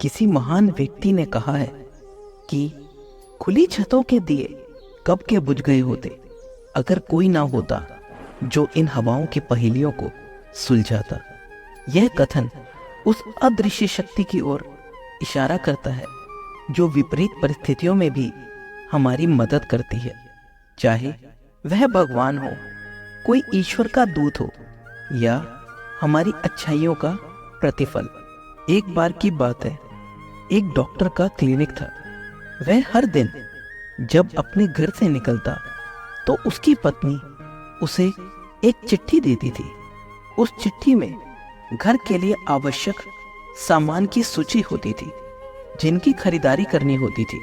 किसी महान व्यक्ति ने कहा है कि खुली छतों के दिए कब के बुझ गए होते अगर कोई ना होता जो इन हवाओं की पहेलियों को सुलझाता। यह कथन उस अदृश्य शक्ति की ओर इशारा करता है जो विपरीत परिस्थितियों में भी हमारी मदद करती है, चाहे वह भगवान हो, कोई ईश्वर का दूत हो या हमारी अच्छाइयों का प्रतिफल। एक बार की बात है, एक डॉक्टर का क्लिनिक था। वह हर दिन जब अपने घर से निकलता तो उसकी पत्नी उसे एक चिट्ठी देती थी। उस चिट्ठी में घर के लिए आवश्यक सामान की सूची होती थी जिनकी खरीदारी करनी होती थी।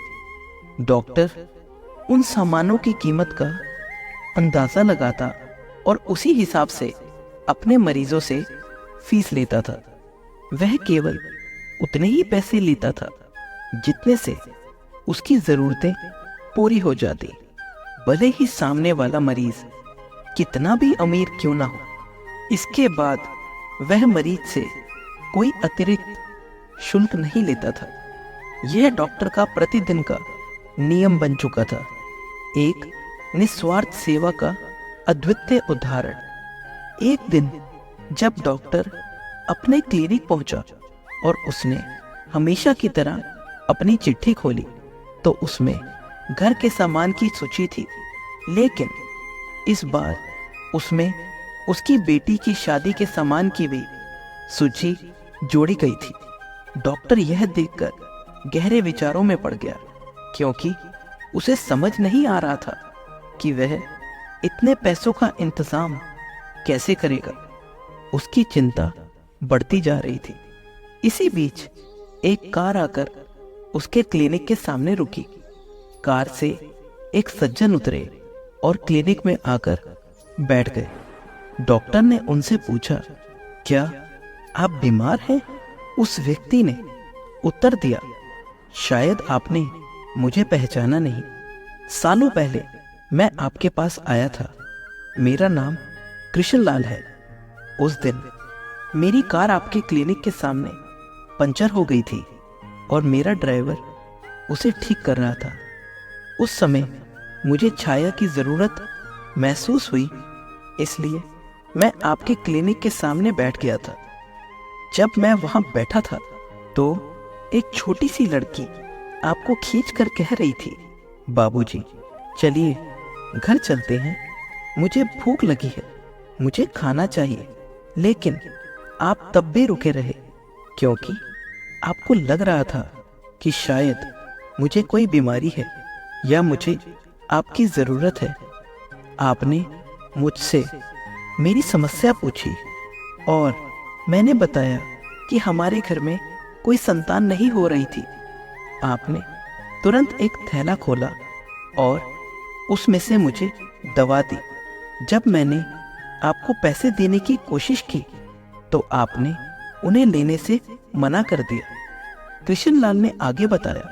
डॉक्टर उन सामानों की कीमत का अंदाजा लगाता और उसी हिसाब से अपने मरीजों से फीस लेता था। वह केवल उतने ही पैसे लेता था जितने से उसकी जरूरतें पूरी हो जाती, भले ही सामने वाला मरीज कितना भी अमीर क्यों ना हो। इसके बाद वह मरीज से कोई अतिरिक्त शुल्क नहीं लेता था। यह डॉक्टर का प्रतिदिन का नियम बन चुका था, एक निस्वार्थ सेवा का अद्वितीय उदाहरण। एक दिन जब डॉक्टर अपने क्लिनिक पहुंचा और उसने हमेशा की तरह अपनी चिट्ठी खोली तो उसमें घर के सामान की सूची थी, लेकिन इस बार उसमें उसकी बेटी की शादी के सामान की भी सूची जोड़ी गई थी। डॉक्टर यह देखकर गहरे विचारों में पड़ गया, क्योंकि उसे समझ नहीं आ रहा था कि वह इतने पैसों का इंतजाम कैसे करेगा। उसकी चिंता बढ़ती जा रही थी। इसी बीच एक कार आकर उसके क्लिनिक के सामने रुकी। कार से एक सज्जन उतरे और क्लिनिक में आकर बैठ गए। डॉक्टर ने उनसे पूछा, क्या आप बीमार हैं? उस व्यक्ति ने उत्तर दिया, शायद आपने मुझे पहचाना नहीं। सालों पहले मैं आपके पास आया था। मेरा नाम कृष्णलाल है। उस दिन मेरी कार आपके क्लिनिक के सामने पंचर हो गई थी और मेरा ड्राइवर उसे ठीक कर रहा था। उस समय मुझे छाया की जरूरत महसूस हुई, इसलिए मैं आपके क्लिनिक के सामने बैठ गया था। जब मैं वहां बैठा था तो एक छोटी सी लड़की आपको खींचकर कह रही थी, बाबूजी चलिए घर चलते हैं, मुझे भूख लगी है, मुझे खाना चाहिए। लेकिन आप तब भी रुके रहे क्योंकि आपको लग रहा था कि शायद मुझे कोई बीमारी है या मुझे आपकी जरूरत है। आपने मुझसे मेरी समस्या पूछी और मैंने बताया कि हमारे घर में कोई संतान नहीं हो रही थी। आपने तुरंत एक थैला खोला और उसमें से मुझे दवा दी। जब मैंने आपको पैसे देने की कोशिश की तो आपने उन्हें लेने से मना कर दिया। कृष्णलाल ने आगे बताया,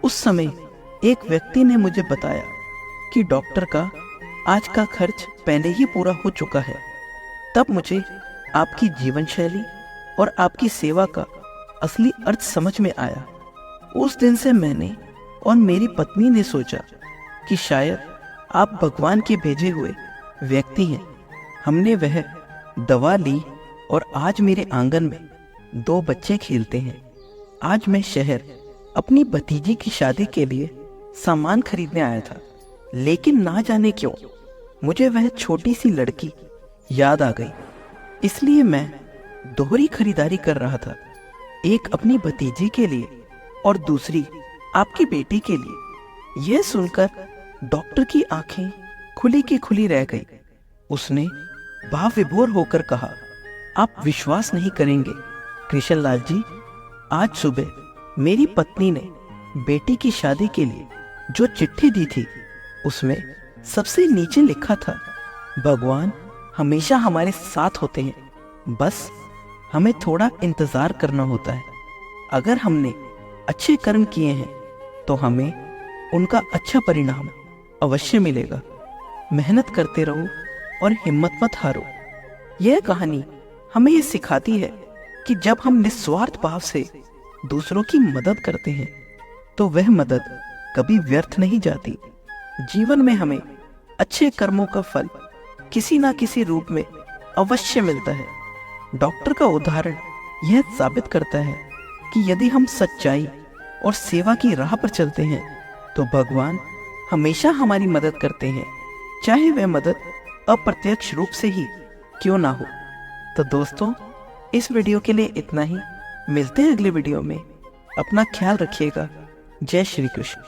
उस समय एक व्यक्ति ने मुझे बताया कि डॉक्टर का आज का खर्च पहले ही पूरा हो चुका है। तब मुझे आपकी जीवन शैली और आपकी सेवा का असली अर्थ समझ में आया। उस दिन से मैंने और मेरी पत्नी ने सोचा कि शायद आप भगवान के भेजे हुए व्यक्ति हैं। हमने वह दवा ली और आज मेरे आंगन में 2 बच्चे खेलते हैं। आज मैं शहर अपनी भतीजी की शादी के लिए सामान खरीदने आया था, लेकिन ना जाने क्यों मुझे वह छोटी सी लड़की याद आ गई। इसलिए मैं दोहरी खरीदारी कर रहा था, एक अपनी भतीजी के लिए और दूसरी आपकी बेटी के लिए। यह सुनकर डॉक्टर की आंखें खुली की खुली रह गई। उसने भाव विभोर होकर कहा, आप विश्वास नहीं करेंगे कृष्णलाल जी, आज सुबह मेरी पत्नी ने बेटी की शादी के लिए जो चिट्ठी दी थी उसमें सबसे नीचे लिखा था, भगवान हमेशा हमारे साथ होते हैं, बस हमें थोड़ा इंतजार करना होता है। अगर हमने अच्छे कर्म किए हैं तो हमें उनका अच्छा परिणाम अवश्य मिलेगा। मेहनत करते रहो और हिम्मत मत हारो। यह कहानी हमें ये सिखाती है कि जब हम निस्वार्थ भाव से दूसरों की मदद करते हैं तो वह मदद कभी व्यर्थ नहीं जाती। जीवन में हमें अच्छे कर्मों का फल किसी ना किसी रूप में अवश्य मिलता है। डॉक्टर का उदाहरण यह साबित करता है कि यदि हम सच्चाई और सेवा की राह पर चलते हैं तो भगवान हमेशा हमारी मदद करते हैं, चाहे वह मदद अप्रत्यक्ष रूप से ही क्यों ना हो। तो दोस्तों, इस वीडियो के लिए इतना ही। मिलते हैं अगले वीडियो में। अपना ख्याल रखिएगा। जय श्री कृष्ण।